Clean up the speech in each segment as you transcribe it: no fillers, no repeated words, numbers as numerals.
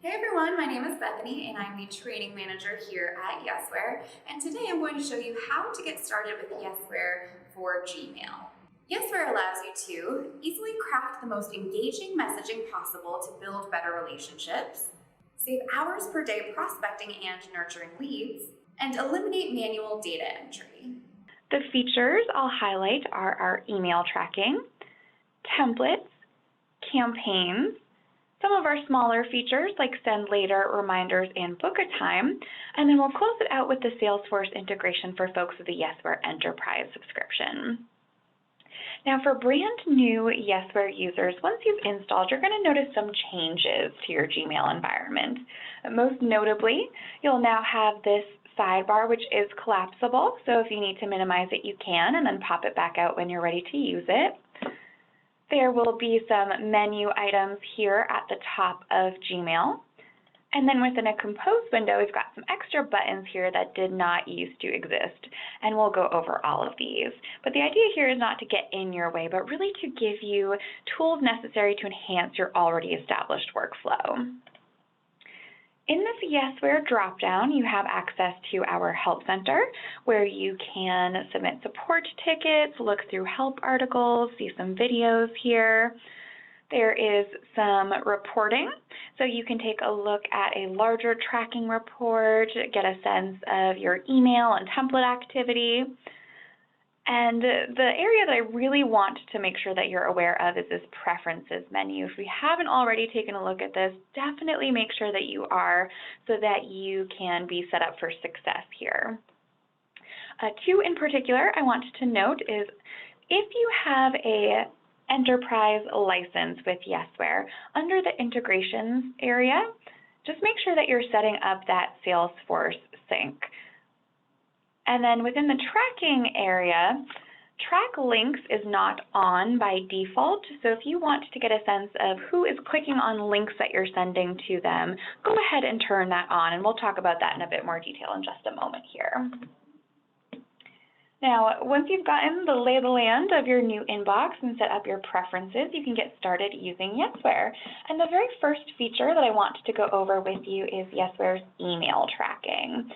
Hey everyone, my name is Bethany and I'm the training manager here at Yesware, and today I'm going to show you how to get started with Yesware for Gmail. Yesware allows you to easily craft the most engaging messaging possible to build better relationships, save hours per day prospecting and nurturing leads, and eliminate manual data entry. The features I'll highlight are our email tracking, templates, campaigns, some of our smaller features like send later, reminders, and book a time, and then we'll close it out with the Salesforce integration for folks with the Yesware Enterprise subscription. Now for brand new Yesware users, once you've installed, you're going to notice some changes to your Gmail environment. Most notably, you'll now have this sidebar, which is collapsible, so if you need to minimize it, you can, and then pop it back out when you're ready to use it. There will be some menu items here at the top of Gmail. And then within a compose window, we've got some extra buttons here that did not used to exist, and we'll go over all of these. But the idea here is not to get in your way, but really to give you tools necessary to enhance your already established workflow. In this Yesware dropdown, you have access to our Help Center, where you can submit support tickets, look through help articles, see some videos here. There is some reporting, so you can take a look at a larger tracking report, get a sense of your email and template activity. And the area that I really want to make sure that you're aware of is this Preferences menu. If you haven't already taken a look at this, definitely make sure that you are so that you can be set up for success here. Two in particular I want to note is if you have a enterprise license with Yesware, under the integrations area, just make sure that you're setting up that Salesforce sync. And then within the tracking area, track links is not on by default. So if you want to get a sense of who is clicking on links that you're sending to them, go ahead and turn that on, and we'll talk about that in a bit more detail in just a moment here. Now, once you've gotten the lay of the land of your new inbox and set up your preferences, you can get started using Yesware. And the very first feature that I want to go over with you is Yesware's email tracking.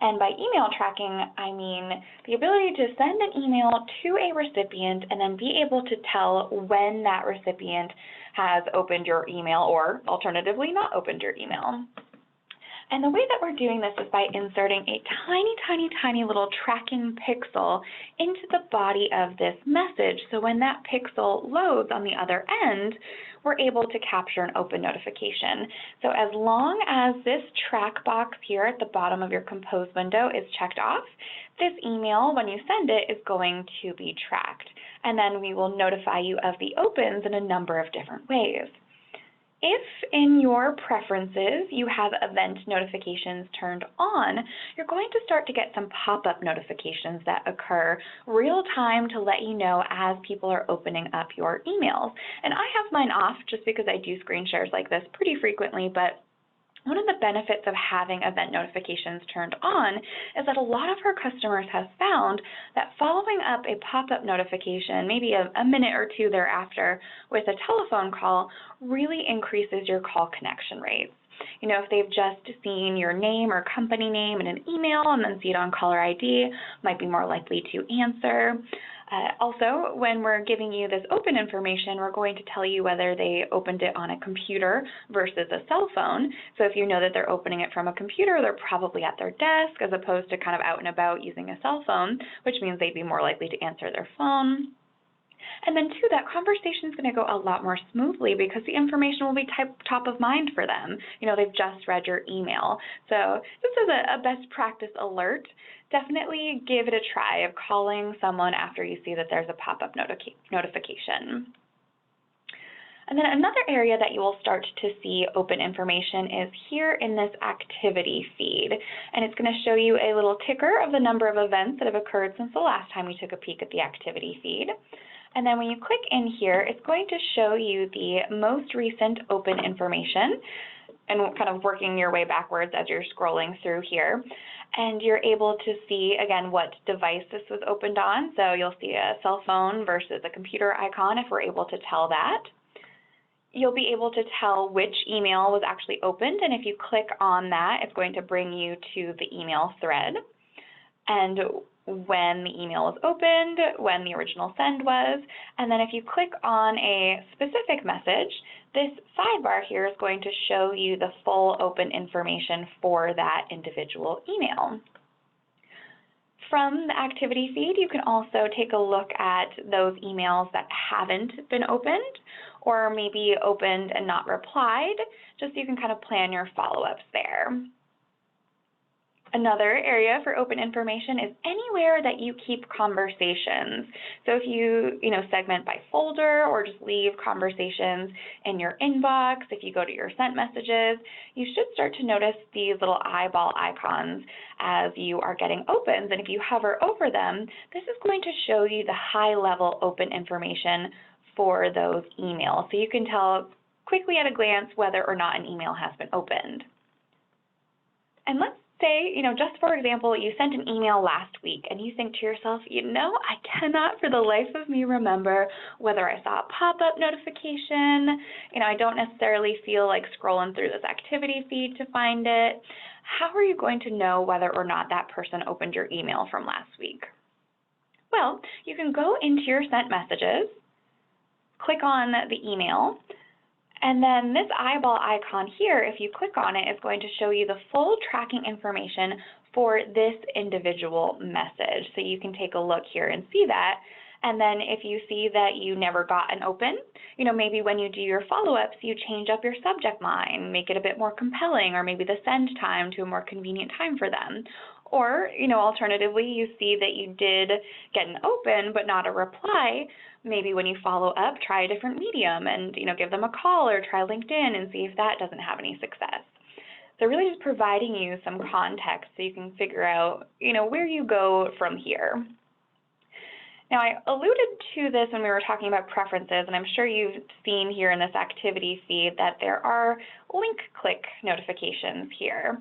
And by email tracking, I mean the ability to send an email to a recipient and then be able to tell when that recipient has opened your email or alternatively not opened your email. And the way that we're doing this is by inserting a tiny little tracking pixel into the body of this message. So when that pixel loads on the other end, we're able to capture an open notification. So as long as this track box here at the bottom of your compose window is checked off, this email, when you send it, is going to be tracked. And then we will notify you of the opens in a number of different ways. If in your preferences you have event notifications turned on, you're going to start to get some pop-up notifications that occur real time to let you know as people are opening up your emails. And I have mine off just because I do screen shares like this pretty frequently, but one of the benefits of having event notifications turned on is that a lot of our customers have found that following up a pop-up notification, maybe a minute or two thereafter with a telephone call, really increases your call connection rates. You know, if they've just seen your name or company name in an email and then see it on caller ID, might be more likely to answer. Also, when we're giving you this open information, we're going to tell you whether they opened it on a computer versus a cell phone. So if you know that they're opening it from a computer, they're probably at their desk as opposed to kind of out and about using a cell phone, which means they'd be more likely to answer their phone. And then two, that conversation is going to go a lot more smoothly because the information will be top of mind for them. You know, they've just read your email. So this is a best practice alert. Definitely give it a try of calling someone after you see that there's a pop-up notification. And then another area that you will start to see open information is here in this activity feed. And it's going to show you a little ticker of the number of events that have occurred since the last time we took a peek at the activity feed. And then when you click in here, it's going to show you the most recent open information and kind of working your way backwards as you're scrolling through here. And you're able to see, again, what device this was opened on. So you'll see a cell phone versus a computer icon if we're able to tell that. you'll be able to tell which email was actually opened, and if you click on that, it's going to bring you to the email thread. And when the email was opened, when the original send was, and then if you click on a specific message, this sidebar here is going to show you the full open information for that individual email. From the activity feed, you can also take a look at those emails that haven't been opened, or maybe opened and not replied, just so you can kind of plan your follow-ups there. Another area for open information is anywhere that you keep conversations. So if you segment by folder or just leave conversations in your inbox, if you go to your sent messages, you should start to notice these little eyeball icons as you are getting opens. And if you hover over them, this is going to show you the high-level open information for those emails. So you can tell quickly at a glance whether or not an email has been opened. And let's say, just for example, you sent an email last week and you think to yourself, I cannot for the life of me remember whether I saw a pop-up notification, I don't necessarily feel like scrolling through this activity feed to find it. How are you going to know whether or not that person opened your email from last week? Well, you can go into your sent messages, click on the email, and then this eyeball icon here, if you click on it, is going to show you the full tracking information for this individual message. So you can take a look here and see that. And then if you see that you never got an open, maybe when you do your follow-ups, you change up your subject line, make it a bit more compelling, or maybe the send time to a more convenient time for them. Or, alternatively, you see that you did get an open but not a reply. Maybe when you follow up, try a different medium and, give them a call or try LinkedIn and see if that doesn't have any success. So really just providing you some context so you can figure out, where you go from here. Now, I alluded to this when we were talking about preferences, and I'm sure you've seen here in this activity feed that there are link click notifications here.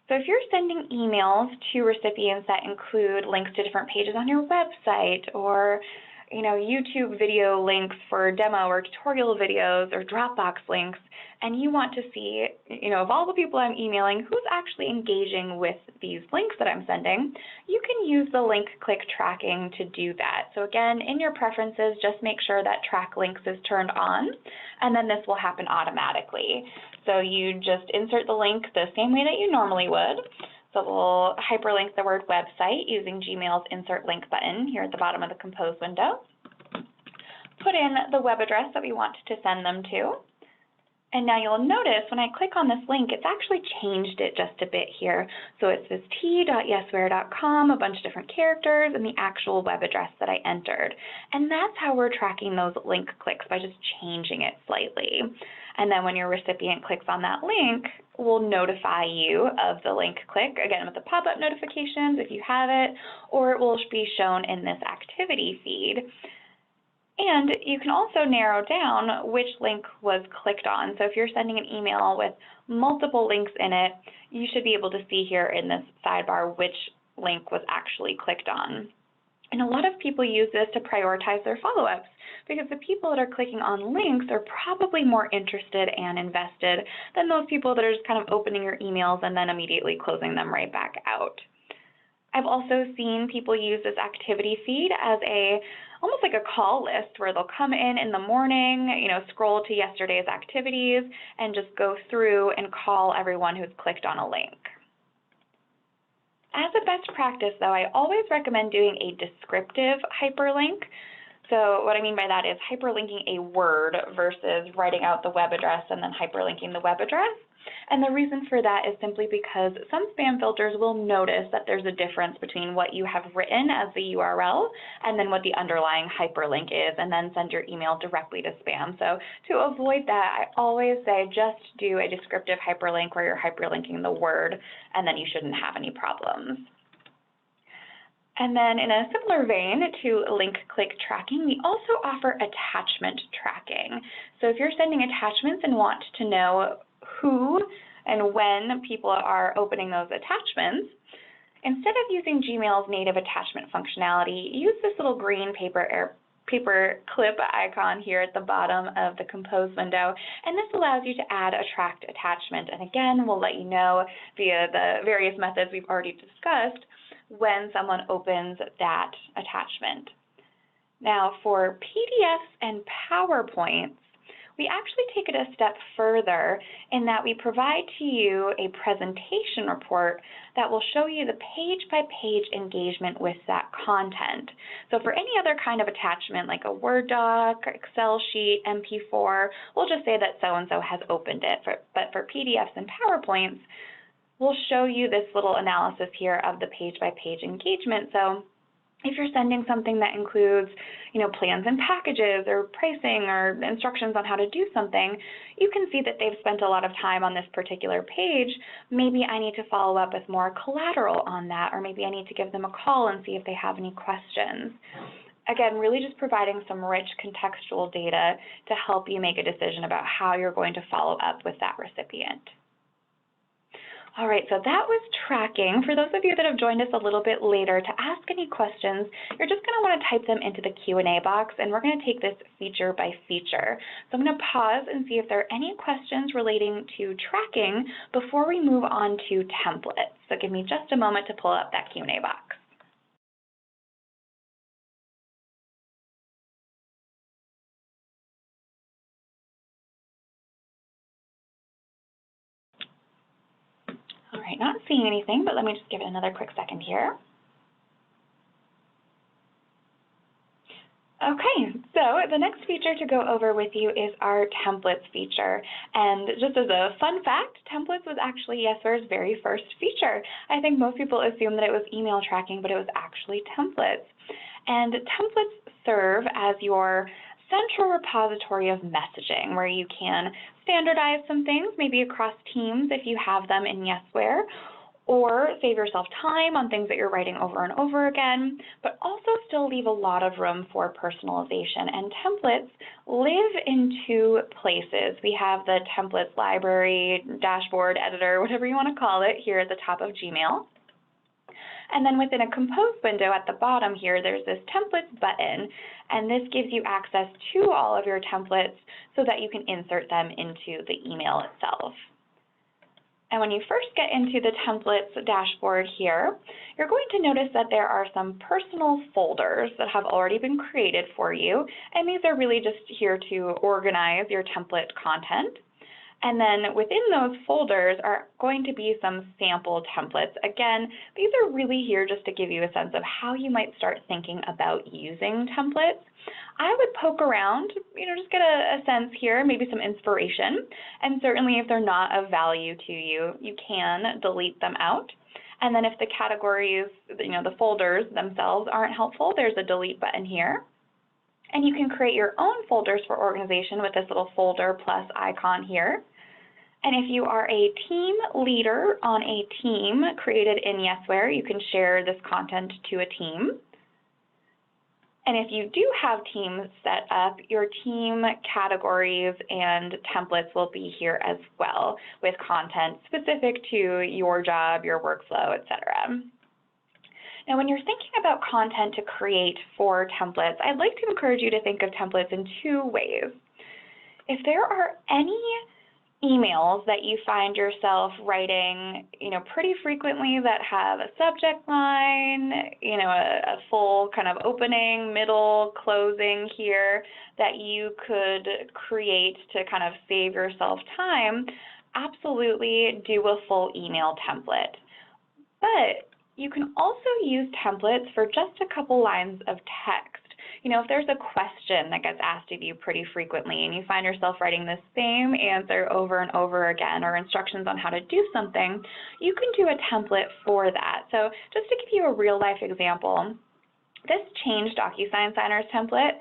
So if you're sending emails to recipients that include links to different pages on your website, or YouTube video links for demo or tutorial videos, or Dropbox links, and you want to see, of all the people I'm emailing, who's actually engaging with these links that I'm sending, you can use the link click tracking to do that. So again, in your preferences, just make sure that track links is turned on, and then this will happen automatically. So you just insert the link the same way that you normally would. So we'll hyperlink the word website using Gmail's insert link button here at the bottom of the Compose window. Put in the web address that we want to send them to. And now you'll notice when I click on this link, it's actually changed it just a bit here. So it says t.yesware.com, a bunch of different characters, and the actual web address that I entered. And that's how we're tracking those link clicks, by just changing it slightly. And then when your recipient clicks on that link, we'll notify you of the link click, again with the pop-up notifications if you have it, or it will be shown in this activity feed. And you can also narrow down which link was clicked on. So if you're sending an email with multiple links in it, you should be able to see here in this sidebar which link was actually clicked on. And a lot of people use this to prioritize their follow-ups, because the people that are clicking on links are probably more interested and invested than those people that are just kind of opening your emails and then immediately closing them right back out. I've also seen people use this activity feed as almost like a call list, where they'll come in the morning, scroll to yesterday's activities and just go through and call everyone who's clicked on a link. As a best practice, though, I always recommend doing a descriptive hyperlink. So what I mean by that is hyperlinking a word versus writing out the web address and then hyperlinking the web address. And the reason for that is simply because some spam filters will notice that there's a difference between what you have written as the URL and then what the underlying hyperlink is, and then send your email directly to spam. So to avoid that, I always say just do a descriptive hyperlink where you're hyperlinking the word, and then you shouldn't have any problems. And then in a similar vein to link click tracking, we also offer attachment tracking. So if you're sending attachments and want to know who and when people are opening those attachments, instead of using Gmail's native attachment functionality, use this little green paper paper clip icon here at the bottom of the Compose window, and this allows you to add a tracked attachment. And again, we'll let you know via the various methods we've already discussed when someone opens that attachment. Now, for PDFs and PowerPoints, we actually take it a step further in that we provide to you a presentation report that will show you the page-by-page engagement with that content. So for any other kind of attachment, like a Word doc, Excel sheet, MP4, we'll just say that so-and-so has opened it. But for PDFs and PowerPoints, we'll show you this little analysis here of the page-by-page engagement. So if you're sending something that includes, plans and packages or pricing or instructions on how to do something, you can see that they've spent a lot of time on this particular page. Maybe I need to follow up with more collateral on that, or maybe I need to give them a call and see if they have any questions. Again, really just providing some rich contextual data to help you make a decision about how you're going to follow up with that recipient. All right, so that was tracking. For those of you that have joined us a little bit later, to ask any questions, you're just going to want to type them into the Q&A box, and we're going to take this feature by feature. So I'm going to pause and see if there are any questions relating to tracking before we move on to templates. So give me just a moment to pull up that Q&A box. All right, not seeing anything, but let me just give it another quick second here. Okay, so the next feature to go over with you is our templates feature. And just as a fun fact, templates was actually Yesware's very first feature. I think most people assume that it was email tracking, but it was actually templates. And templates serve as your central repository of messaging, where you can standardize some things, maybe across teams if you have them in Yesware, or save yourself time on things that you're writing over and over again, but also still leave a lot of room for personalization. And templates live in two places. We have the templates library, dashboard, editor, whatever you want to call it, here at the top of Gmail. And then within a Compose window at the bottom here, there's this templates button, and this gives you access to all of your templates so that you can insert them into the email itself. And when you first get into the templates dashboard here, you're going to notice that there are some personal folders that have already been created for you, and these are really just here to organize your template content. And then within those folders are going to be some sample templates. Again, these are really here just to give you a sense of how you might start thinking about using templates. I would poke around, just get a sense here, maybe some inspiration. And certainly if they're not of value to you, you can delete them out. And then if the categories, the folders themselves aren't helpful, there's a delete button here. And you can create your own folders for organization with this little folder plus icon here. And if you are a team leader on a team created in Yesware, you can share this content to a team. And if you do have teams set up, your team categories and templates will be here as well with content specific to your job, your workflow, etc. Now, when you're thinking about content to create for templates, I'd like to encourage you to think of templates in two ways. If there are any emails that you find yourself writing, pretty frequently that have a subject line, a full kind of opening, middle, closing here that you could create to kind of save yourself time, absolutely do a full email template. But you can also use templates for just a couple lines of text. If there's a question that gets asked of you pretty frequently and you find yourself writing the same answer over and over again, or instructions on how to do something, you can do a template for that. So just to give you a real life example, this Change DocuSign Signers template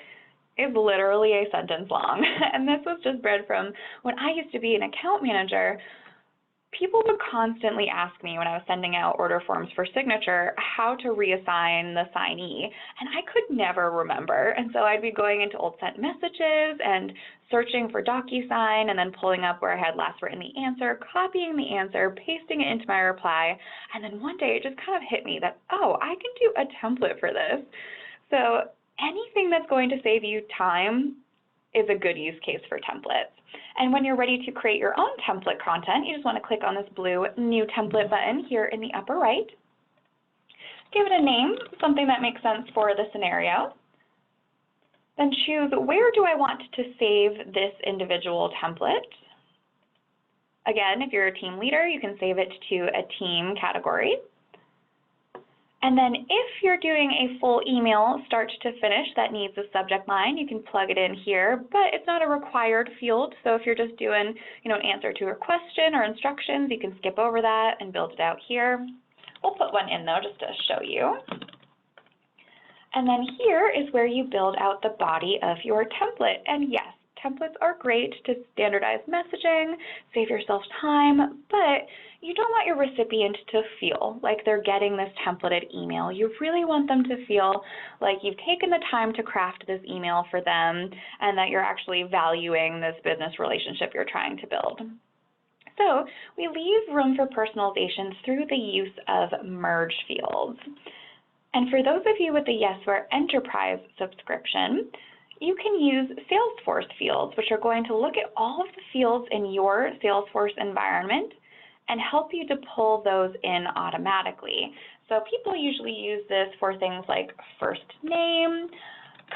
is literally a sentence long. And this was just bred from when I used to be an account manager. People would constantly ask me when I was sending out order forms for signature how to reassign the signee, and I could never remember. And so I'd be going into old sent messages and searching for DocuSign and then pulling up where I had last written the answer, copying the answer, pasting it into my reply, and then one day it just kind of hit me that, oh, I can do a template for this. So anything that's going to save you time is a good use case for templates. And when you're ready to create your own template content, you just want to click on this blue New Template button here in the upper right. Give it a name, something that makes sense for the scenario. Then choose where do I want to save this individual template. Again, if you're a team leader, you can save it to a team category. And then if you're doing a full email start to finish that needs a subject line, you can plug it in here, but it's not a required field. So if you're just doing, an answer to a question or instructions, you can skip over that and build it out here. We'll put one in though, just to show you. And then here is where you build out the body of your template. And yes, templates are great to standardize messaging, save yourself time, but you don't want your recipient to feel like they're getting this templated email. You really want them to feel like you've taken the time to craft this email for them and that you're actually valuing this business relationship you're trying to build. So we leave room for personalization through the use of merge fields. And for those of you with the Yesware Enterprise subscription, you can use Salesforce Fields, which are going to look at all of the fields in your Salesforce environment and help you to pull those in automatically. So people usually use this for things like first name,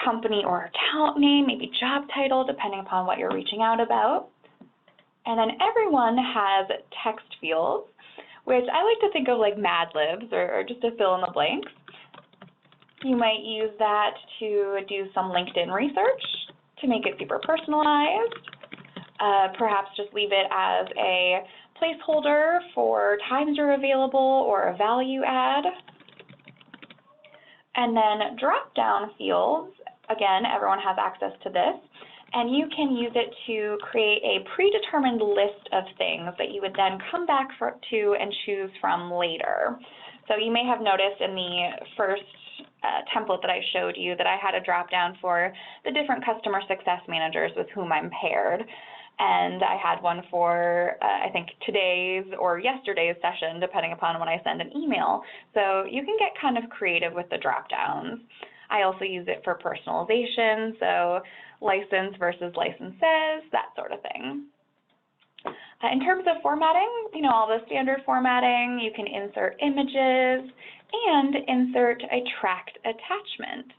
company or account name, maybe job title, depending upon what you're reaching out about. And then everyone has text fields, which I like to think of like Mad Libs or just to fill in the blanks. You might use that to do some LinkedIn research to make it super personalized. Perhaps just leave it as a placeholder for times you're available or a value add. And then drop-down fields, again, everyone has access to this, and you can use it to create a predetermined list of things that you would then come back to and choose from later. So you may have noticed in the first template that I showed you that I had a drop-down for the different customer success managers with whom I'm paired. And I had one for, I think, today's or yesterday's session, depending upon when I send an email. So you can get kind of creative with the drop-downs. I also use it for personalization, so license versus licenses, that sort of thing. In terms of formatting, all the standard formatting, you can insert images and insert a tracked attachment.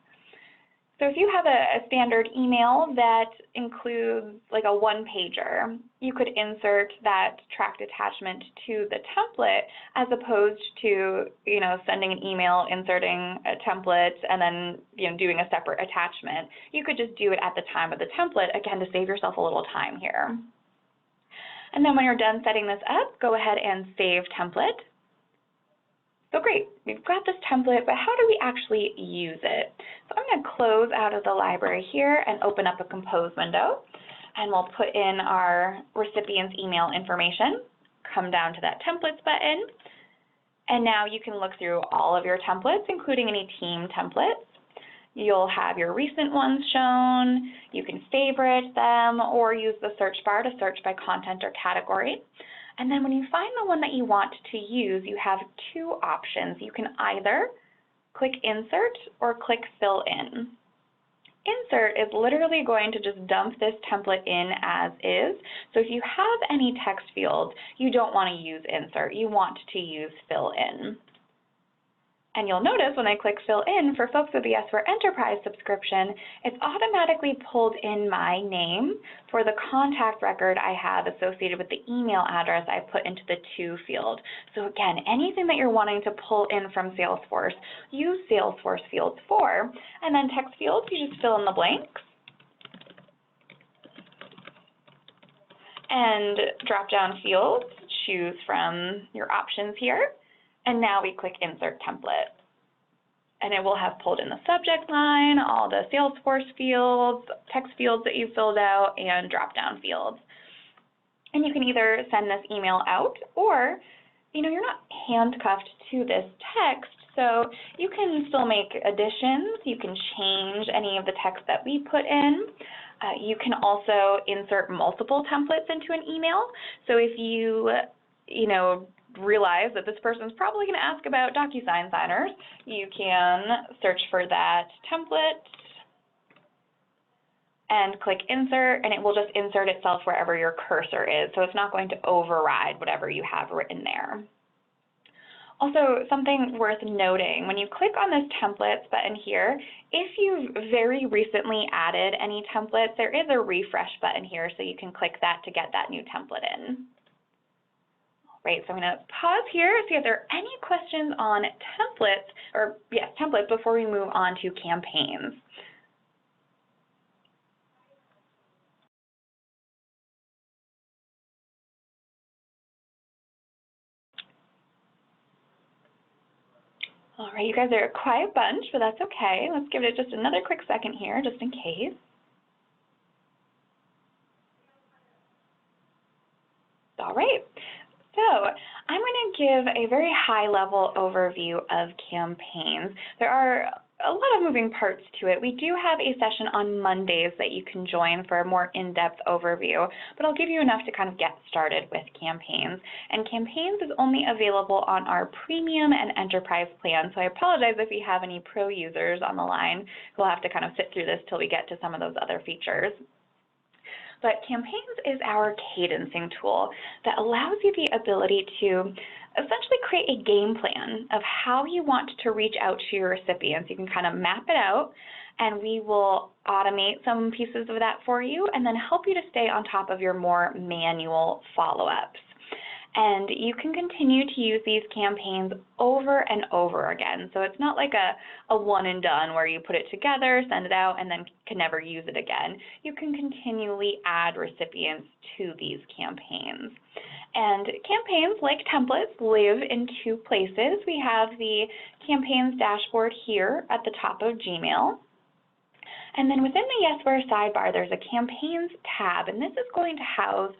So if you have a standard email that includes like a one-pager, you could insert that tracked attachment to the template as opposed to, sending an email, inserting a template, and then, doing a separate attachment. You could just do it at the time of the template, again, to save yourself a little time here. And then when you're done setting this up, go ahead and save template. So great, we've got this template, but how do we actually use it? So I'm going to close out of the library here and open up a compose window, and we'll put in our recipient's email information, come down to that templates button, and now you can look through all of your templates, including any team templates. You'll have your recent ones shown, you can favorite them, or use the search bar to search by content or category. And then when you find the one that you want to use, you have two options. You can either click Insert or click Fill In. Insert is literally going to just dump this template in as is. So if you have any text fields, you don't want to use Insert. You want to use Fill In. And you'll notice when I click Fill In, for folks with the Yesware Enterprise subscription, it's automatically pulled in my name for the contact record I have associated with the email address I put into the To field. So again, anything that you're wanting to pull in from Salesforce, use Salesforce Fields for. And then text fields, you just fill in the blanks. And drop-down fields, choose from your options here. And now we click Insert Template. And it will have pulled in the subject line, all the Salesforce fields, text fields that you filled out, and drop-down fields. And you can either send this email out or, you're not handcuffed to this text, so you can still make additions. You can change any of the text that we put in. You can also insert multiple templates into an email. So if you realize that this person's probably going to ask about DocuSign signers, you can search for that template, and click insert, and it will just insert itself wherever your cursor is. So it's not going to override whatever you have written there. Also, something worth noting, when you click on this templates button here, if you've very recently added any templates, there is a refresh button here, so you can click that to get that new template in. Right, so I'm going to pause here, see if there are any questions on templates before we move on to campaigns. All right, you guys are a quiet bunch, but that's okay. Let's give it just another quick second here, just in case. All right, so I'm going to give a very high-level overview of campaigns. There are a lot of moving parts to it. We do have a session on Mondays that you can join for a more in-depth overview, but I'll give you enough to kind of get started with campaigns. And campaigns is only available on our premium and enterprise plan, so I apologize if we have any pro users on the line. We'll have to kind of sit through this till we get to some of those other features. But campaigns is our cadencing tool that allows you the ability to essentially create a game plan of how you want to reach out to your recipients. You can kind of map it out, and we will automate some pieces of that for you and then help you to stay on top of your more manual follow-ups. And you can continue to use these campaigns over and over again. So it's not like a one and done where you put it together, send it out, and then can never use it again. You can continually add recipients to these campaigns. And campaigns, like templates, live in two places. We have the campaigns dashboard here at the top of Gmail. And then within the Yesware sidebar, there's a campaigns tab, and this is going to house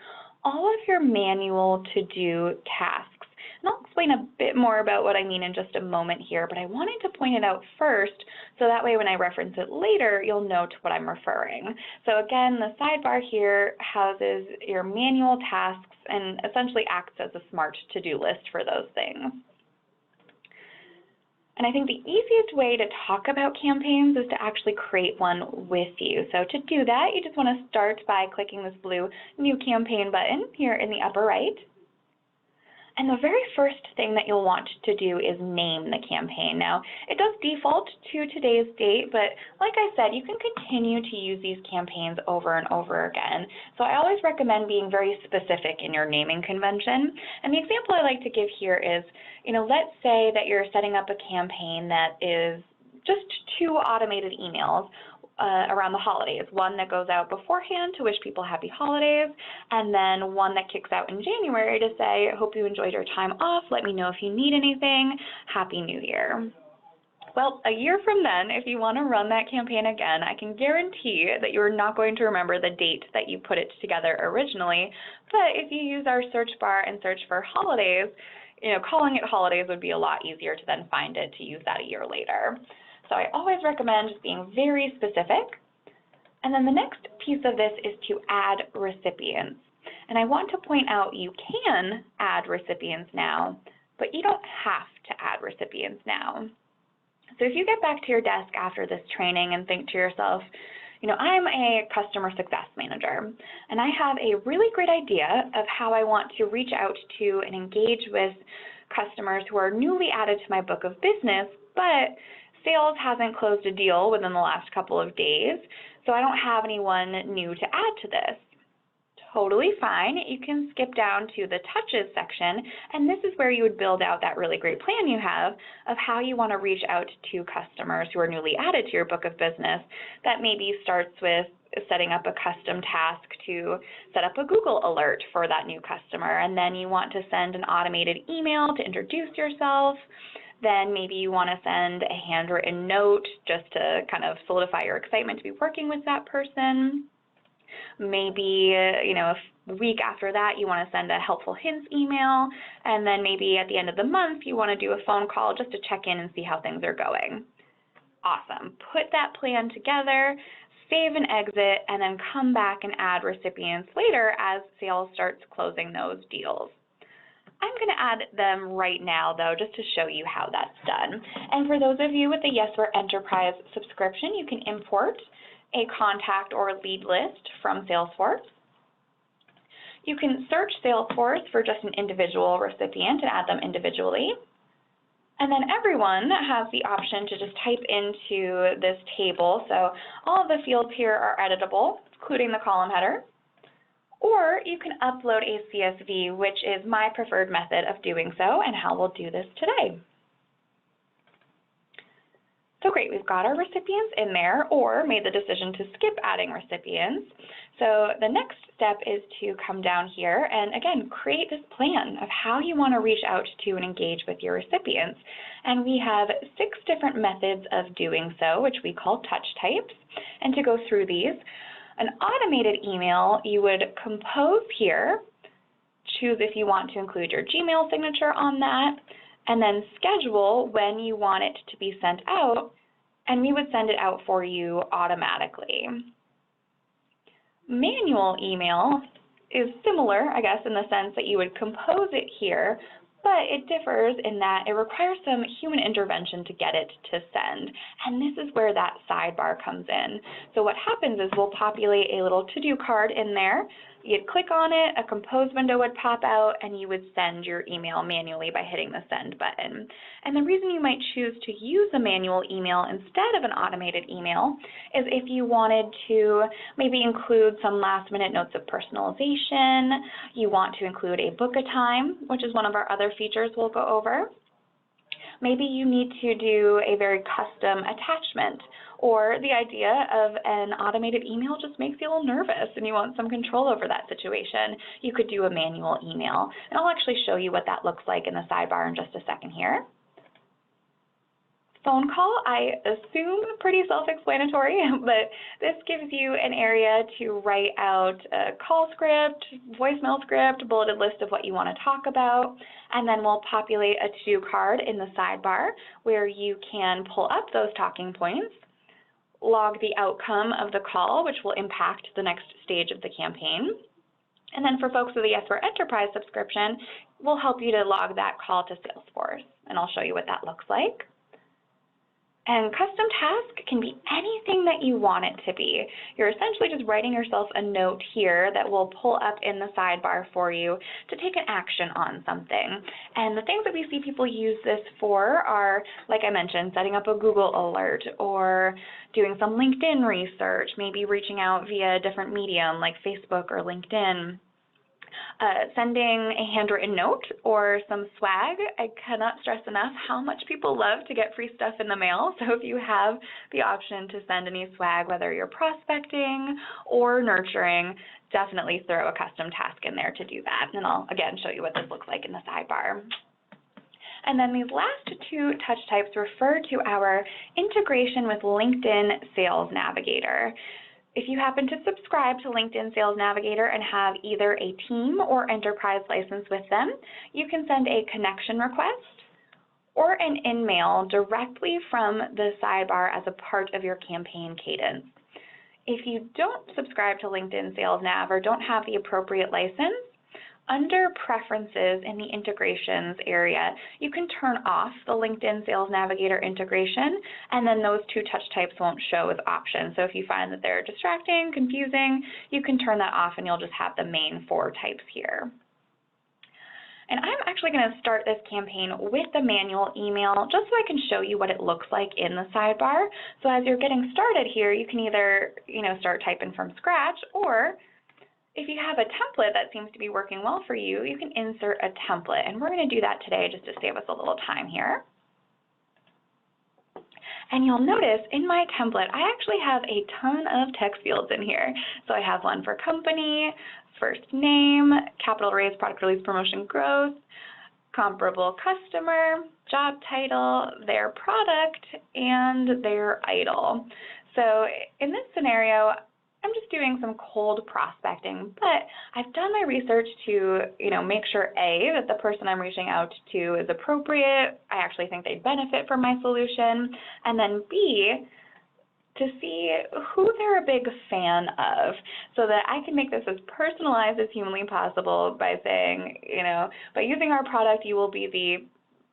all of your manual to-do tasks. And I'll explain a bit more about what I mean in just a moment here, but I wanted to point it out first so that way when I reference it later, you'll know to what I'm referring. So again, the sidebar here houses your manual tasks and essentially acts as a smart to-do list for those things. And I think the easiest way to talk about campaigns is to actually create one with you. So to do that, you just want to start by clicking this blue New Campaign button here in the upper right. And the very first thing that you'll want to do is name the campaign. Now, it does default to today's date, but like I said, you can continue to use these campaigns over and over again. So I always recommend being very specific in your naming convention. And the example I like to give here is, let's say that you're setting up a campaign that is just 2 automated emails around the holidays, one that goes out beforehand to wish people happy holidays, and then one that kicks out in January to say, hope you enjoyed your time off, let me know if you need anything, Happy New Year. Well, a year from then, if you want to run that campaign again, I can guarantee that you're not going to remember the date that you put it together originally, but if you use our search bar and search for holidays, calling it holidays would be a lot easier to then find it to use that a year later. So I always recommend just being very specific. And then the next piece of this is to add recipients. And I want to point out you can add recipients now, but you don't have to add recipients now. So if you get back to your desk after this training and think to yourself, I'm a customer success manager, and I have a really great idea of how I want to reach out to and engage with customers who are newly added to my book of business, but sales hasn't closed a deal within the last couple of days, so I don't have anyone new to add to this. Totally fine. You can skip down to the touches section, and this is where you would build out that really great plan you have of how you want to reach out to customers who are newly added to your book of business. That maybe starts with setting up a custom task to set up a Google alert for that new customer, and then you want to send an automated email to introduce yourself. Then maybe you want to send a handwritten note just to kind of solidify your excitement to be working with that person. Maybe, a week after that, you want to send a helpful hints email. And then maybe at the end of the month, you want to do a phone call just to check in and see how things are going. Awesome. Put that plan together, save and exit, and then come back and add recipients later as sales starts closing those deals. I'm going to add them right now, though, just to show you how that's done. And for those of you with the Yesware Enterprise subscription, you can import a contact or lead list from Salesforce. You can search Salesforce for just an individual recipient and add them individually. And then everyone has the option to just type into this table. So all of the fields here are editable, including the column header. Or you can upload a CSV, which is my preferred method of doing so, and how we'll do this today. So great, we've got our recipients in there, or made the decision to skip adding recipients. So the next step is to come down here and, again, create this plan of how you want to reach out to and engage with your recipients. And we have 6 different methods of doing so, which we call touch types. And to go through these, an automated email you would compose here, choose if you want to include your Gmail signature on that, and then schedule when you want it to be sent out, and we would send it out for you automatically. Manual email is similar, I guess, in the sense that you would compose it here, but it differs in that it requires some human intervention to get it to send, and this is where that sidebar comes in. So what happens is we'll populate a little to-do card in there. You'd click on it, a compose window would pop out, and you would send your email manually by hitting the send button. And the reason you might choose to use a manual email instead of an automated email is if you wanted to maybe include some last-minute notes of personalization, you want to include a book a time, which is one of our other features we'll go over. Maybe you need to do a very custom attachment, or the idea of an automated email just makes you a little nervous and you want some control over that situation. You could do a manual email. And I'll actually show you what that looks like in the sidebar in just a second here. Phone call, I assume pretty self-explanatory, but this gives you an area to write out a call script, voicemail script, bulleted list of what you want to talk about, and then we'll populate a to-do card in the sidebar where you can pull up those talking points, log the outcome of the call, which will impact the next stage of the campaign. And then for folks with a Yesware Enterprise subscription, we'll help you to log that call to Salesforce, and I'll show you what that looks like. And custom task can be anything that you want it to be. You're essentially just writing yourself a note here that will pull up in the sidebar for you to take an action on something. And the things that we see people use this for are, like I mentioned, setting up a Google alert or doing some LinkedIn research, maybe reaching out via a different medium like Facebook or LinkedIn. Sending a handwritten note or some swag. I cannot stress enough how much people love to get free stuff in the mail. So if you have the option to send any swag, whether you're prospecting or nurturing, definitely throw a custom task in there to do that. And I'll, again, show you what this looks like in the sidebar. And then these last 2 touch types refer to our integration with LinkedIn Sales Navigator. If you happen to subscribe to LinkedIn Sales Navigator and have either a team or enterprise license with them, you can send a connection request or an in-mail directly from the sidebar as a part of your campaign cadence. If you don't subscribe to LinkedIn Sales Nav or don't have the appropriate license, under Preferences in the Integrations area, you can turn off the LinkedIn Sales Navigator integration, and then those 2 touch types won't show as options. So if you find that they're distracting, confusing, you can turn that off and you'll just have the main 4 types here. And I'm actually going to start this campaign with the manual email just so I can show you what it looks like in the sidebar. So as you're getting started here, you can either start typing from scratch, or if you have a template that seems to be working well for you, you can insert a template. And we're going to do that today just to save us a little time here. And you'll notice in my template, I actually have a ton of text fields in here. So I have one for company, first name, capital raise, product release, promotion, growth, comparable customer, job title, their product, and their idle. So in this scenario, I'm just doing some cold prospecting, but I've done my research to, make sure A, that the person I'm reaching out to is appropriate. I actually think they'd benefit from my solution. And then B, to see who they're a big fan of so that I can make this as personalized as humanly possible by saying, by using our product, you will be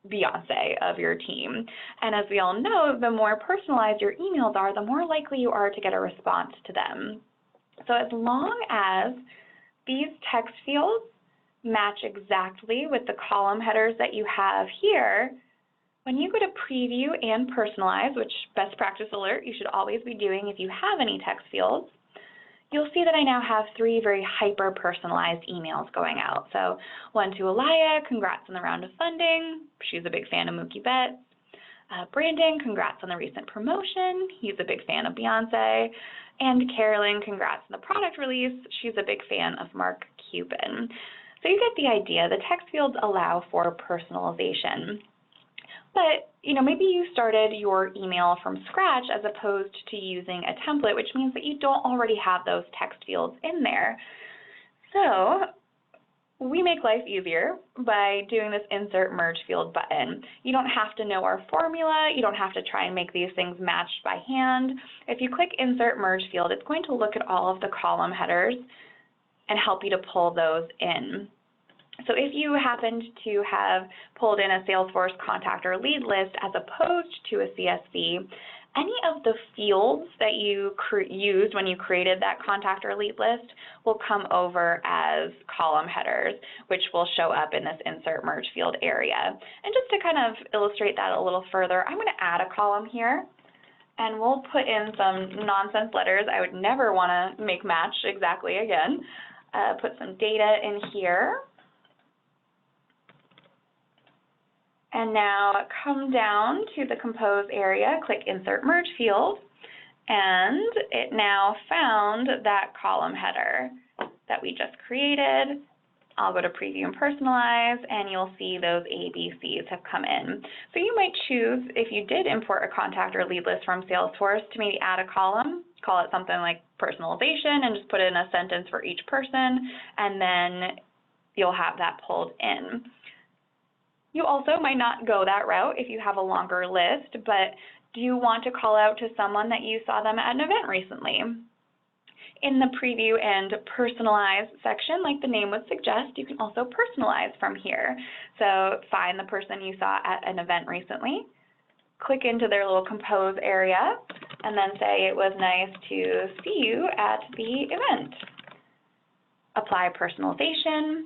the Beyonce of your team. And as we all know, the more personalized your emails are, the more likely you are to get a response to them. So as long as these text fields match exactly with the column headers that you have here, when you go to preview and personalize, which best practice alert you should always be doing if you have any text fields, you'll see that I now have 3 very hyper-personalized emails going out. So one to Alaya, congrats on the round of funding. She's a big fan of Mookie Betts. Brandon, congrats on the recent promotion. He's a big fan of Beyonce. And Carolyn, congrats on the product release. She's a big fan of Mark Cuban. So you get the idea. The text fields allow for personalization. But, maybe you started your email from scratch as opposed to using a template, which means that you don't already have those text fields in there. So we make life easier by doing this Insert Merge Field button. You don't have to know our formula. You don't have to try and make these things matched by hand. If you click Insert Merge Field, it's going to look at all of the column headers and help you to pull those in. So if you happened to have pulled in a Salesforce contact or lead list as opposed to a CSV, any of the fields that you used when you created that contact or lead list will come over as column headers, which will show up in this Insert Merge Field area. And just to kind of illustrate that a little further, I'm going to add a column here, and we'll put in some nonsense letters I would never want to make match exactly again. Put some data in here. And now come down to the Compose area, click Insert Merge Field, and it now found that column header that we just created. I'll go to Preview and Personalize, and you'll see those ABCs have come in. So you might choose, if you did import a contact or lead list from Salesforce, to maybe add a column, call it something like personalization, and just put in a sentence for each person, and then you'll have that pulled in. You also might not go that route if you have a longer list, but do you want to call out to someone that you saw them at an event recently? In the Preview and Personalize section, like the name would suggest, you can also personalize from here. So find the person you saw at an event recently, click into their little Compose area, and then say it was nice to see you at the event. Apply personalization.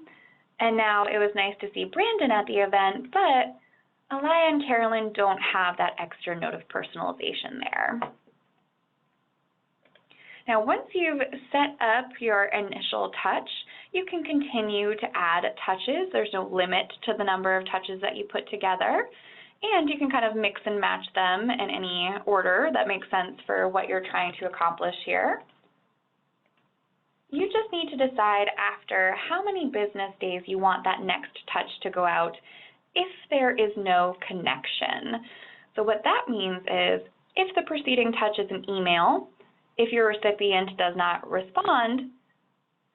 And now it was nice to see Brandon at the event, but Alaya and Carolyn don't have that extra note of personalization there. Now, once you've set up your initial touch, you can continue to add touches. There's no limit to the number of touches that you put together, and you can kind of mix and match them in any order that makes sense for what you're trying to accomplish here. You just need to decide after how many business days you want that next touch to go out if there is no connection. So what that means is if the preceding touch is an email, if your recipient does not respond,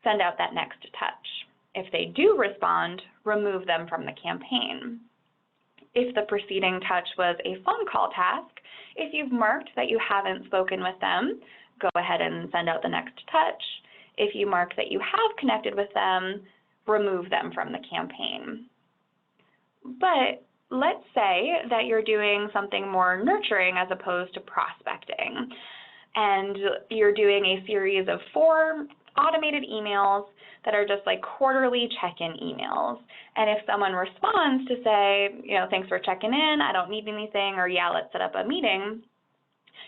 send out that next touch. If they do respond, remove them from the campaign. If the preceding touch was a phone call task, if you've marked that you haven't spoken with them, go ahead and send out the next touch. If you mark that you have connected with them, remove them from the campaign. But let's say that you're doing something more nurturing as opposed to prospecting, and you're doing a series of 4 automated emails that are just like quarterly check-in emails. And if someone responds to say, thanks for checking in, I don't need anything, or yeah, let's set up a meeting,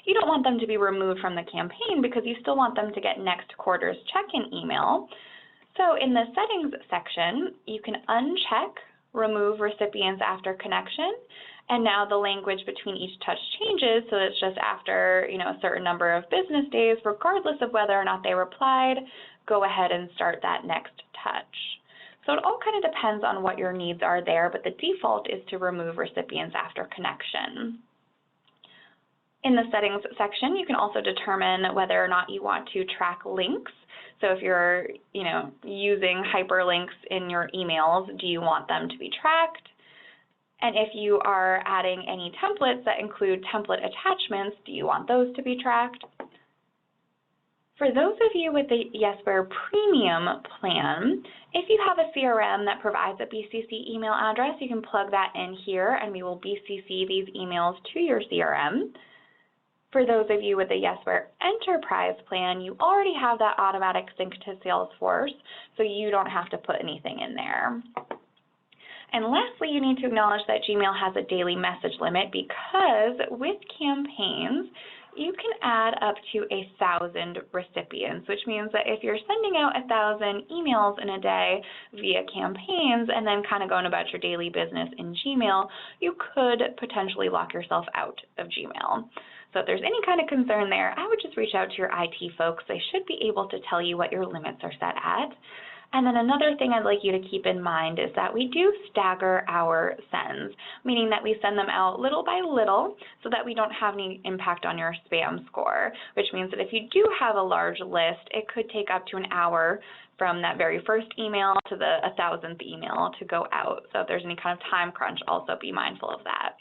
you don't want them to be removed from the campaign because you still want them to get next quarter's check-in email. So in the settings section, you can uncheck remove recipients after connection, and now the language between each touch changes so that it's just after a certain number of business days, regardless of whether or not they replied, go ahead and start that next touch. So it all kind of depends on what your needs are there, but the default is to remove recipients after connection. In the settings section, you can also determine whether or not you want to track links. So if you're, using hyperlinks in your emails, do you want them to be tracked? And if you are adding any templates that include template attachments, do you want those to be tracked? For those of you with the Yesware Premium plan, if you have a CRM that provides a BCC email address, you can plug that in here and we will BCC these emails to your CRM. For those of you with the Yesware Enterprise plan, you already have that automatic sync to Salesforce, so you don't have to put anything in there. And lastly, you need to acknowledge that Gmail has a daily message limit because with campaigns, you can add up to 1,000 recipients, which means that if you're sending out 1,000 emails in a day via campaigns and then kind of going about your daily business in Gmail, you could potentially lock yourself out of Gmail. So if there's any kind of concern there, I would just reach out to your IT folks. They should be able to tell you what your limits are set at. And then another thing I'd like you to keep in mind is that we do stagger our sends, meaning that we send them out little by little so that we don't have any impact on your spam score, which means that if you do have a large list, it could take up to an hour from that very first email to the 1,000th email to go out. So if there's any kind of time crunch, also be mindful of that.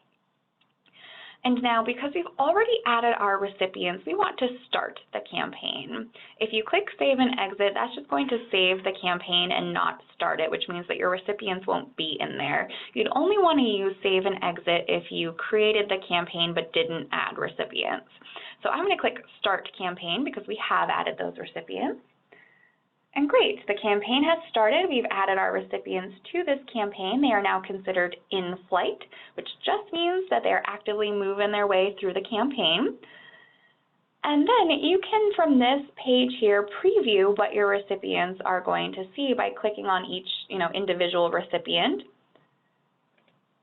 And now, because we've already added our recipients, we want to start the campaign. If you click Save and Exit, that's just going to save the campaign and not start it, which means that your recipients won't be in there. You'd only want to use Save and Exit if you created the campaign but didn't add recipients. So I'm going to click Start Campaign because we have added those recipients. And great, the campaign has started. We've added our recipients to this campaign. They are now considered in flight, which just means that they're actively moving their way through the campaign. And then you can, from this page here, preview what your recipients are going to see by clicking on each, individual recipient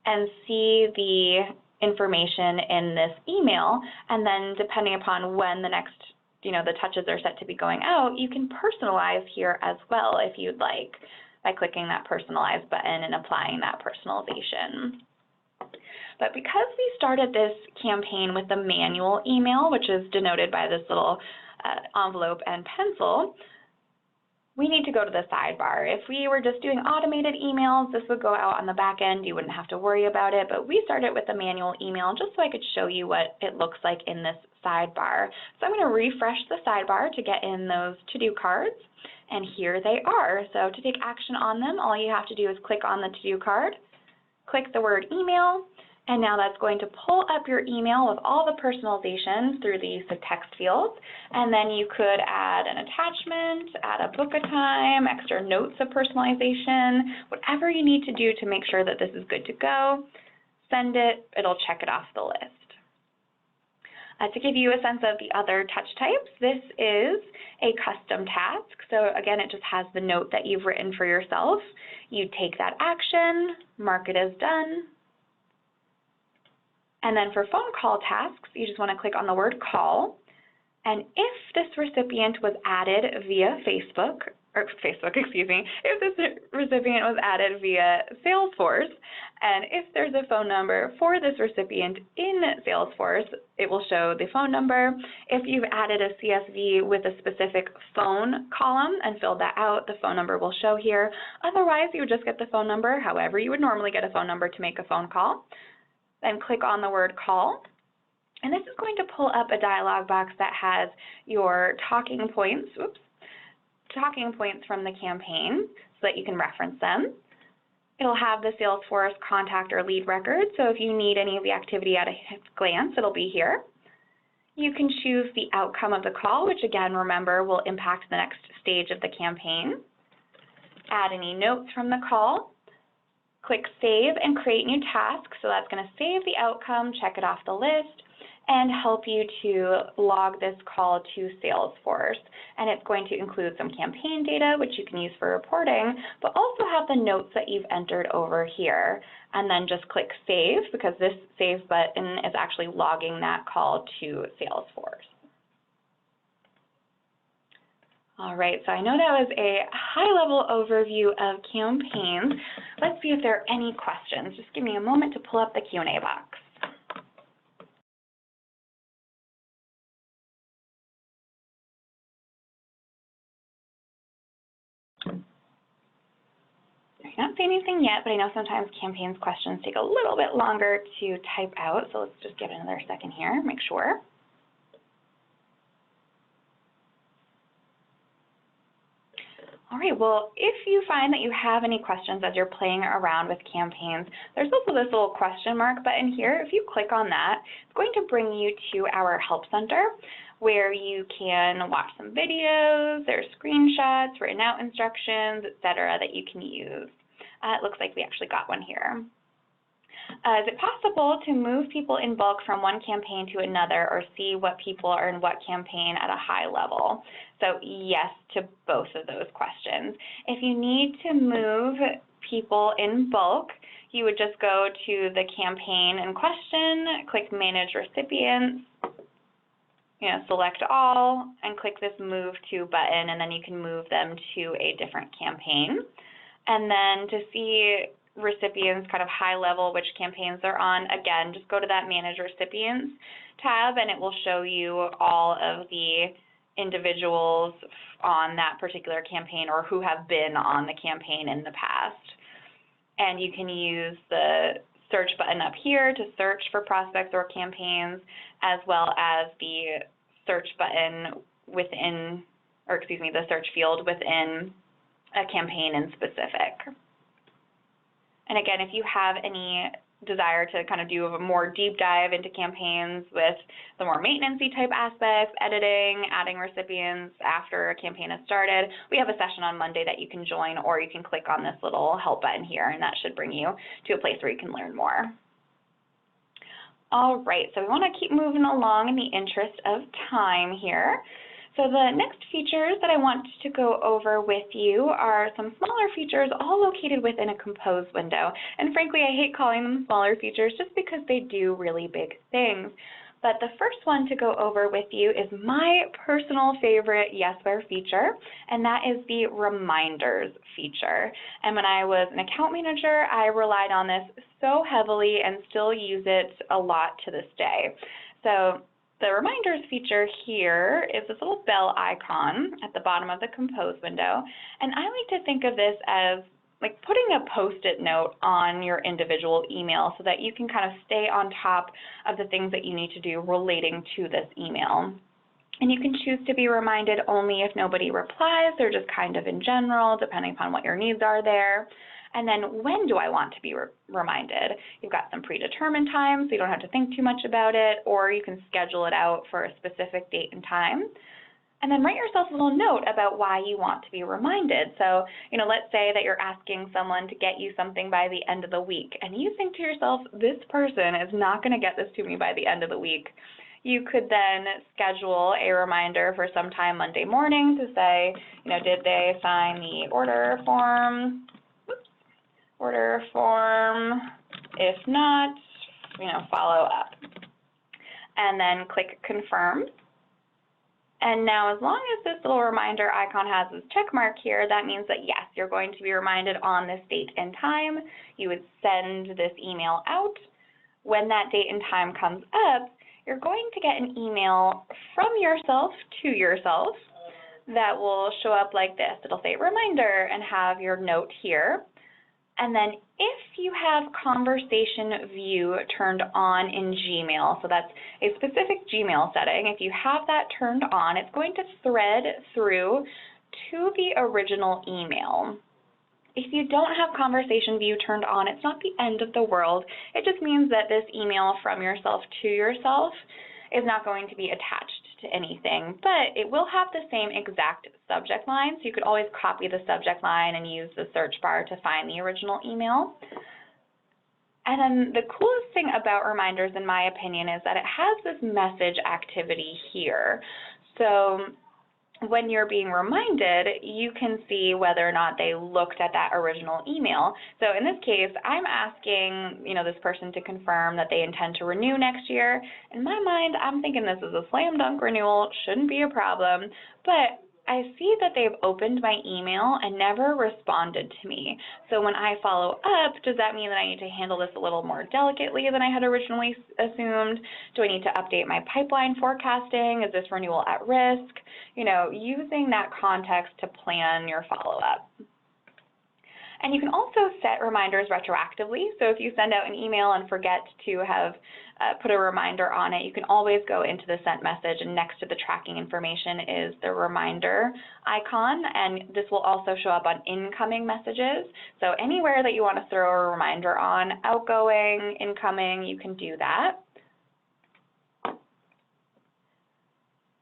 and see the information in this email. And then depending upon when the next the touches are set to be going out, you can personalize here as well if you'd like by clicking that personalize button and applying that personalization. But because we started this campaign with the manual email, which is denoted by this little envelope and pencil, we need to go to the sidebar. If we were just doing automated emails, this would go out on the back end. You wouldn't have to worry about it, but we started with the manual email just so I could show you what it looks like in this sidebar. So I'm going to refresh the sidebar to get in those to-do cards, and here they are. So to take action on them, all you have to do is click on the to-do card, click the word email, and now that's going to pull up your email with all the personalizations through the use of text fields. And then you could add an attachment, add a book a time, extra notes of personalization, whatever you need to do to make sure that this is good to go. Send it, it'll check it off the list. To give you a sense of the other touch types, this is a custom task. So again, it just has the note that you've written for yourself. You take that action, mark it as done. And then for phone call tasks, you just want to click on the word call. And if this recipient was added via if this recipient was added via Salesforce, and if there's a phone number for this recipient in Salesforce, it will show the phone number. If you've added a CSV with a specific phone column and filled that out, the phone number will show here. Otherwise, you would just get the phone number, however you would normally get a phone number to make a phone call. Then click on the word call. And this is going to pull up a dialog box that has your talking points from the campaign so that you can reference them. It'll have the Salesforce contact or lead record, so if you need any of the activity at a glance, it'll be here. You can choose the outcome of the call, which again, remember, will impact the next stage of the campaign. Add any notes from the call. Click Save and Create New Task, so that's going to save the outcome, check it off the list, and help you to log this call to Salesforce. And it's going to include some campaign data, which you can use for reporting, but also have the notes that you've entered over here. And then just click Save, because this Save button is actually logging that call to Salesforce. All right, so I know that was a high-level overview of campaigns. Let's see if there are any questions. Just give me a moment to pull up the Q&A box. I'm not seeing anything yet, but I know sometimes campaigns questions take a little bit longer to type out, so let's just give it another second here, make sure. All right, well, if you find that you have any questions as you're playing around with campaigns, there's also this little question mark button here. If you click on that, it's going to bring you to our Help Center, where you can watch some videos, there's screenshots, written out instructions, etc. that you can use. It looks like we actually got one here. Is it possible to move people in bulk from one campaign to another or see what people are in what campaign at a high level? So yes to both of those questions. If you need to move people in bulk, you would just go to the campaign in question, click Manage Recipients, select all, and click this Move To button, and then you can move them to a different campaign. And then to see recipients kind of high level, which campaigns they're on, again, just go to that Manage Recipients tab, and it will show you all of the individuals on that particular campaign or who have been on the campaign in the past. And you can use the search button up here to search for prospects or campaigns, as well as the search button within, the search field within a campaign in specific. And again, if you have any desire to kind of do a more deep dive into campaigns with the more maintenance-y type aspects, editing, adding recipients after a campaign has started, we have a session on Monday that you can join, or you can click on this little help button here, and that should bring you to a place where you can learn more. All right, so we want to keep moving along in the interest of time here. So the next features that I want to go over with you are some smaller features all located within a compose window. And frankly, I hate calling them smaller features just because they do really big things. But the first one to go over with you is my personal favorite Yesware feature, and that is the Reminders feature. And when I was an account manager, I relied on this so heavily and still use it a lot to this day. So the Reminders feature here is this little bell icon at the bottom of the compose window, and I like to think of this as like putting a Post-it note on your individual email so that you can kind of stay on top of the things that you need to do relating to this email. And you can choose to be reminded only if nobody replies, or just kind of in general, depending upon what your needs are there. And then when do I want to be reminded? You've got some predetermined times, so you don't have to think too much about it, or you can schedule it out for a specific date and time. And then write yourself a little note about why you want to be reminded. So, let's say that you're asking someone to get you something by the end of the week, and you think to yourself, this person is not going to get this to me by the end of the week. You could then schedule a reminder for sometime Monday morning to say, did they sign the order form? Order form. If not, follow up. And then click confirm. And now as long as this little reminder icon has this check mark here, that means that yes, you're going to be reminded on this date and time. You would send this email out. When that date and time comes up, you're going to get an email from yourself to yourself that will show up like this. It'll say reminder and have your note here. And then if you have conversation view turned on in Gmail, so that's a specific Gmail setting, if you have that turned on, it's going to thread through to the original email. If you don't have conversation view turned on, it's not the end of the world. It just means that this email from yourself to yourself is not going to be attached to anything, but it will have the same exact subject line, so you could always copy the subject line and use the search bar to find the original email. And then the coolest thing about reminders, in my opinion, is that it has this message activity here. So when you're being reminded, you can see whether or not they looked at that original email. So in this case, I'm asking, this person to confirm that they intend to renew next year. In my mind, I'm thinking this is a slam dunk renewal, shouldn't be a problem, but I see that they've opened my email and never responded to me. So when I follow up, does that mean that I need to handle this a little more delicately than I had originally assumed? Do I need to update my pipeline forecasting? Is this renewal at risk? Using that context to plan your follow-up. And you can also set reminders retroactively. So if you send out an email and forget to have put a reminder on it, you can always go into the sent message, and next to the tracking information is the reminder icon, and this will also show up on incoming messages. So anywhere that you want to throw a reminder on, outgoing, incoming, you can do that.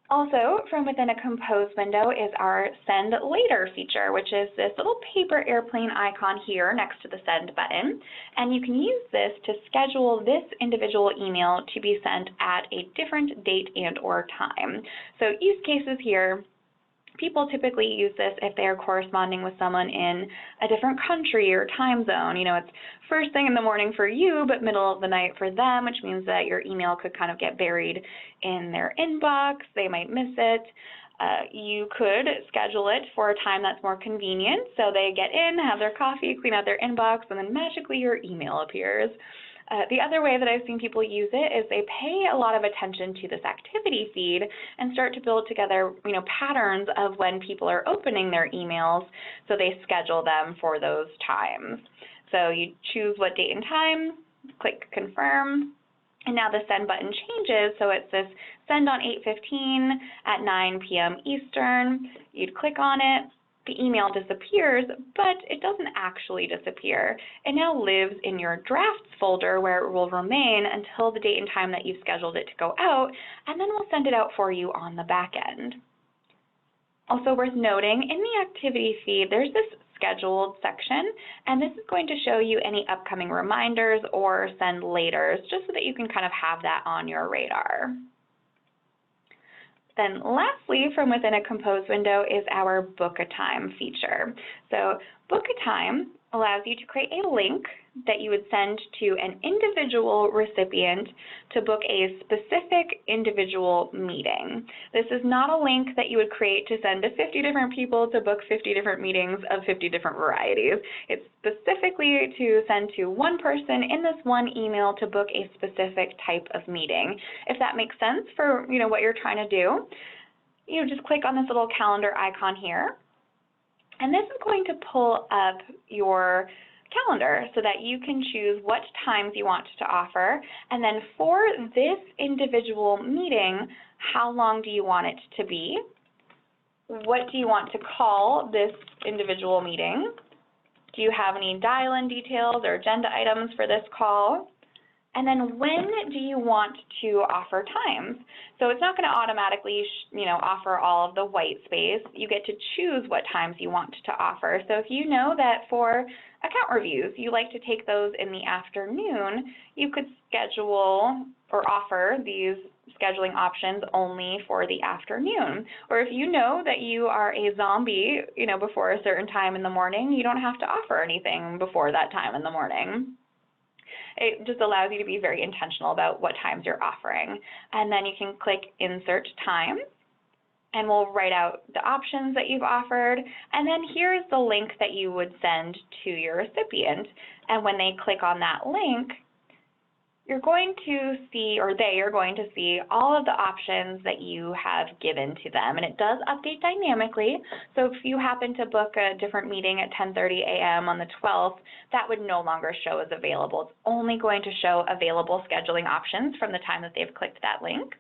Also, from within a Compose window is our Send Later feature, which is this little paper airplane icon here next to the Send button. And you can use this to schedule this individual email to be sent at a different date and or time. So use cases here. People typically use this if they are corresponding with someone in a different country or time zone. You know, it's first thing in the morning for you, but middle of the night for them, which means that your email could kind of get buried in their inbox. They might miss it. You could schedule it for a time that's more convenient. So they get in, have their coffee, clean out their inbox, and then magically your email appears. The other way that I've seen people use it is they pay a lot of attention to this activity feed and start to build together, patterns of when people are opening their emails, so they schedule them for those times. So you choose what date and time, click confirm, and now the send button changes, so it says send on 8:15 at 9 p.m. Eastern. You'd click on it. The email disappears, but it doesn't actually disappear. It now lives in your drafts folder where it will remain until the date and time that you've scheduled it to go out, and then we'll send it out for you on the back end. Also worth noting, in the activity feed, there's this scheduled section, and this is going to show you any upcoming reminders or send laters, just so that you can kind of have that on your radar. Then lastly, from within a Compose window is our Book a Time feature. So Book a Time allows you to create a link that you would send to an individual recipient to book a specific individual meeting. This is not a link that you would create to send to 50 different people to book 50 different meetings of 50 different varieties. It's specifically to send to one person in this one email to book a specific type of meeting. If that makes sense for what you're trying to do, just click on this little calendar icon here. And this is going to pull up your calendar so that you can choose what times you want to offer. And then for this individual meeting, how long do you want it to be? What do you want to call this individual meeting? Do you have any dial-in details or agenda items for this call? And then when do you want to offer times? So it's not going to automatically, offer all of the white space. You get to choose what times you want to offer. So if you know that for account reviews, you like to take those in the afternoon, you could schedule or offer these scheduling options only for the afternoon. Or if you know that you are a zombie, before a certain time in the morning, you don't have to offer anything before that time in the morning. It just allows you to be very intentional about what times you're offering. And then you can click Insert Time, and we'll write out the options that you've offered. And then here's the link that you would send to your recipient. And when they click on that link, you're going to see, or they are going to see, all of the options that you have given to them. And it does update dynamically. So if you happen to book a different meeting at 10:30 a.m. on the 12th, that would no longer show as available. It's only going to show available scheduling options from the time that they've clicked that link.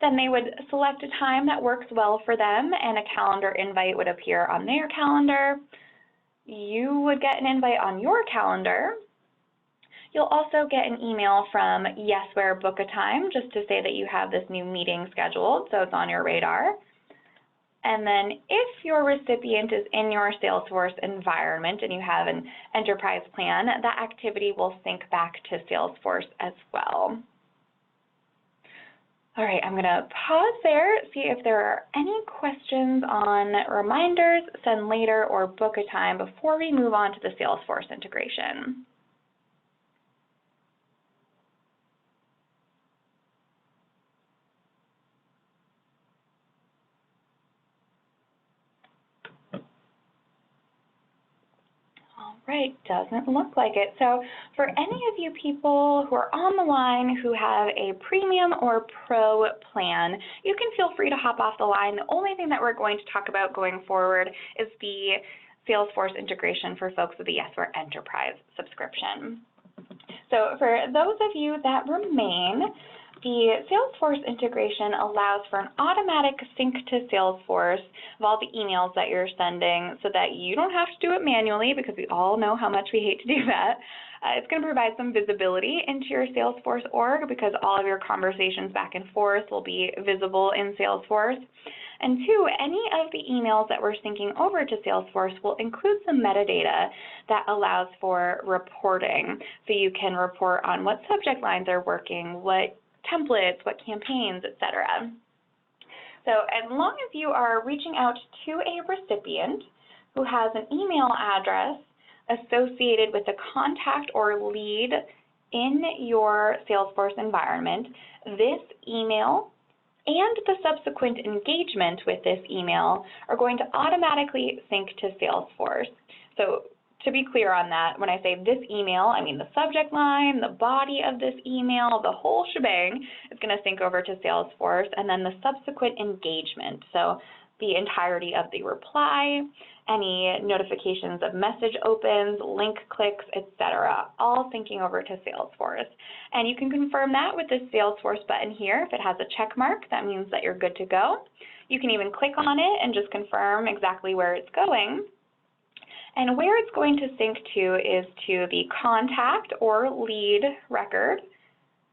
Then they would select a time that works well for them, and a calendar invite would appear on their calendar. You would get an invite on your calendar. You'll also get an email from Yesware Book a Time just to say that you have this new meeting scheduled, so it's on your radar. And then if your recipient is in your Salesforce environment and you have an enterprise plan, that activity will sync back to Salesforce as well. All right, I'm going to pause there, see if there are any questions on reminders, send later, or book a time before we move on to the Salesforce integration. Right, doesn't look like it. So for any of you people who are on the line who have a premium or pro plan, you can feel free to hop off the line. The only thing that we're going to talk about going forward is the Salesforce integration for folks with the Yesware Enterprise subscription. So for those of you that remain, the Salesforce integration allows for an automatic sync to Salesforce of all the emails that you're sending so that you don't have to do it manually, because we all know how much we hate to do that. It's going to provide some visibility into your Salesforce org, because all of your conversations back and forth will be visible in Salesforce. And two, any of the emails that we're syncing over to Salesforce will include some metadata that allows for reporting. So you can report on what subject lines are working, what templates, what campaigns, etc. So as long as you are reaching out to a recipient who has an email address associated with a contact or lead in your Salesforce environment, this email and the subsequent engagement with this email are going to automatically sync to Salesforce. So to be clear on that, when I say this email, I mean the subject line, the body of this email, the whole shebang is going to sync over to Salesforce, and then the subsequent engagement. So the entirety of the reply, any notifications of message opens, link clicks, etc., all syncing over to Salesforce. And you can confirm that with this Salesforce button here. If it has a check mark, that means that you're good to go. You can even click on it and just confirm exactly where it's going. And where it's going to sync to is to the contact or lead record,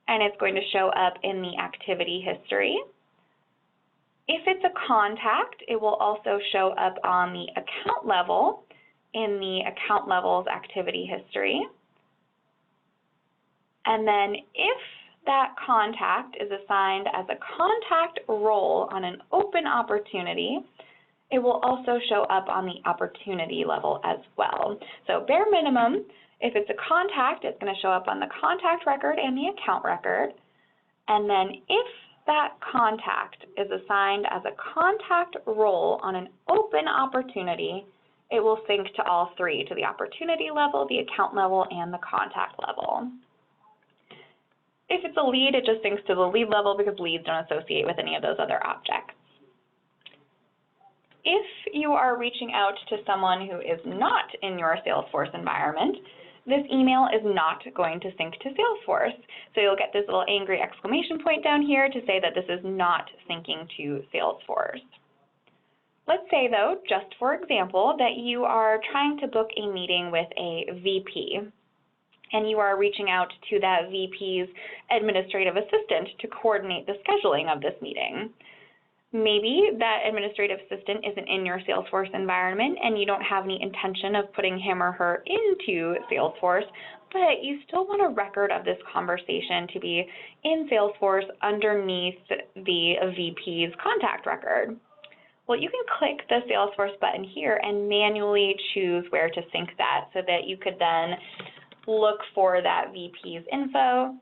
and it's going to show up in the activity history. If it's a contact, it will also show up on the account level in the account levels activity history. And then if that contact is assigned as a contact role on an open opportunity, it will also show up on the opportunity level as well. So bare minimum, if it's a contact, it's going to show up on the contact record and the account record. And then if that contact is assigned as a contact role on an open opportunity, it will sync to all three, to the opportunity level, the account level, and the contact level. If it's a lead, it just syncs to the lead level because leads don't associate with any of those other objects. If you are reaching out to someone who is not in your Salesforce environment, this email is not going to sync to Salesforce. So you'll get this little angry exclamation point down here to say that this is not syncing to Salesforce. Let's say, though, just for example, that you are trying to book a meeting with a VP, and you are reaching out to that VP's administrative assistant to coordinate the scheduling of this meeting. Maybe that administrative assistant isn't in your Salesforce environment and you don't have any intention of putting him or her into Salesforce, but you still want a record of this conversation to be in Salesforce underneath the VP's contact record. Well, you can click the Salesforce button here and manually choose where to sync that so that you could then look for that VP's info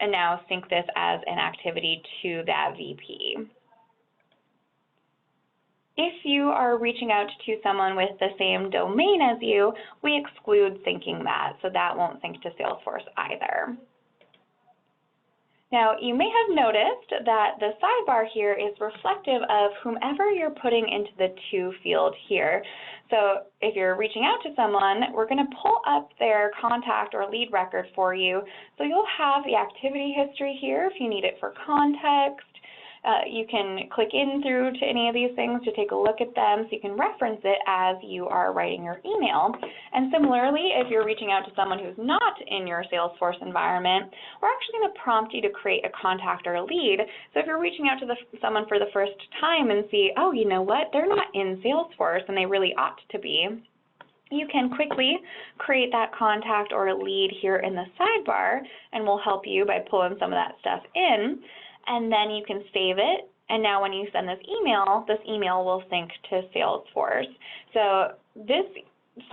and now sync this as an activity to that VP. If you are reaching out to someone with the same domain as you, we exclude syncing that, so that won't sync to Salesforce either. Now, you may have noticed that the sidebar here is reflective of whomever you're putting into the to field here. So if you're reaching out to someone, we're going to pull up their contact or lead record for you. So you'll have the activity history here if you need it for context. You can click in through to any of these things to take a look at them so you can reference it as you are writing your email. And similarly, if you're reaching out to someone who's not in your Salesforce environment, we're actually going to prompt you to create a contact or a lead. So if you're reaching out to someone for the first time and see, oh, you know what, they're not in Salesforce and they really ought to be, you can quickly create that contact or a lead here in the sidebar, and we'll help you by pulling some of that stuff in. And then you can save it, and now when you send this email will sync to Salesforce. So this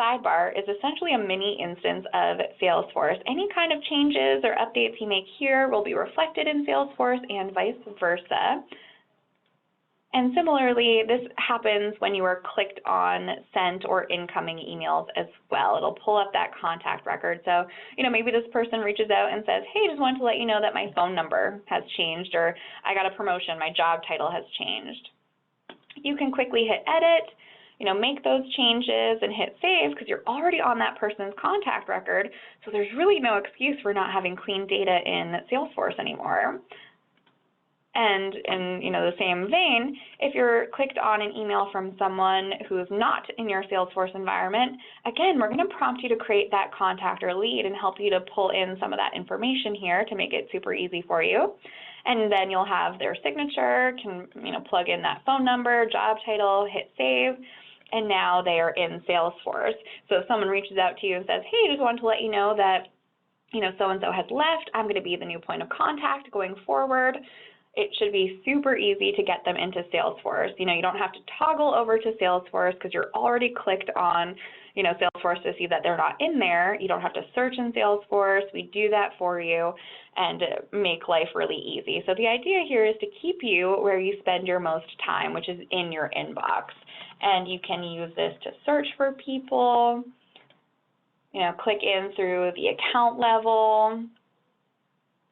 sidebar is essentially a mini instance of Salesforce. Any kind of changes or updates you make here will be reflected in Salesforce and vice versa. And similarly, this happens when you are clicked on sent or incoming emails as well. It'll pull up that contact record. So, maybe this person reaches out and says, hey, just wanted to let you know that my phone number has changed, or I got a promotion, my job title has changed. You can quickly hit edit, make those changes and hit save because you're already on that person's contact record, so there's really no excuse for not having clean data in Salesforce anymore. And in the same vein, if you're clicked on an email from someone who's not in your Salesforce environment, again, we're going to prompt you to create that contact or lead and help you to pull in some of that information here to make it super easy for you. And then you'll have their signature, can plug in that phone number, job title, hit save, and now they are in Salesforce. So if someone reaches out to you and says, hey, just wanted to let you know that so-and-so has left, I'm going to be the new point of contact going forward. It should be super easy to get them into Salesforce. You don't have to toggle over to Salesforce because you're already clicked on, Salesforce to see that they're not in there. You don't have to search in Salesforce. We do that for you and make life really easy. So the idea here is to keep you where you spend your most time, which is in your inbox. And you can use this to search for people, click in through the account level,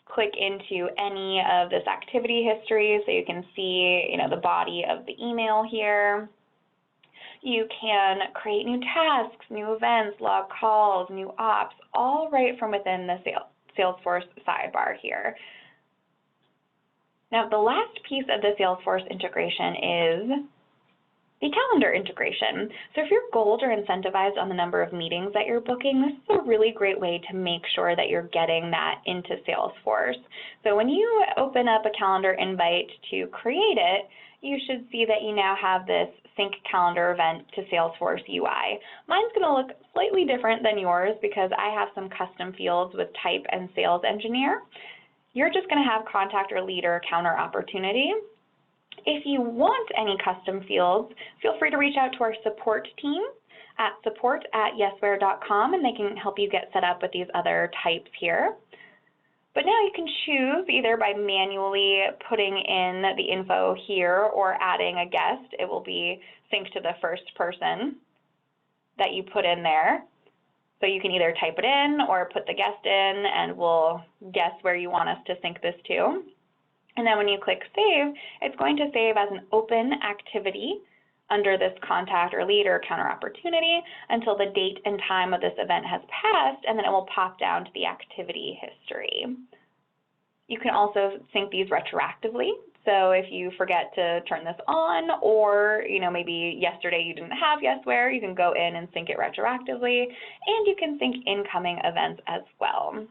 click into any of this activity history so you can see, the body of the email here. You can create new tasks, new events, log calls, new ops, all right from within the Salesforce sidebar here. Now, the last piece of the Salesforce integration is the calendar integration. So if you're goaled or incentivized on the number of meetings that you're booking, this is a really great way to make sure that you're getting that into Salesforce. So when you open up a calendar invite to create it, you should see that you now have this sync calendar event to Salesforce UI. Mine's going to look slightly different than yours because I have some custom fields with type and sales engineer. You're just going to have contact or leader counter opportunity. If you want any custom fields, feel free to reach out to our support team at support@yesware.com and they can help you get set up with these other types here. But now you can choose either by manually putting in the info here or adding a guest. It will be synced to the first person that you put in there. So you can either type it in or put the guest in and we'll guess where you want us to sync this to. And then when you click save, it's going to save as an open activity under this contact or lead or counter opportunity until the date and time of this event has passed, and then it will pop down to the activity history. You can also sync these retroactively. So if you forget to turn this on or maybe yesterday you didn't have Yesware, you can go in and sync it retroactively, and you can sync incoming events as well.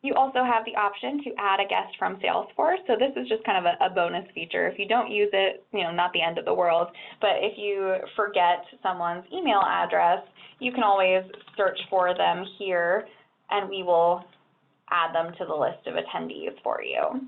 You also have the option to add a guest from Salesforce. So this is just kind of a bonus feature. If you don't use it, not the end of the world, but if you forget someone's email address, you can always search for them here and we will add them to the list of attendees for you.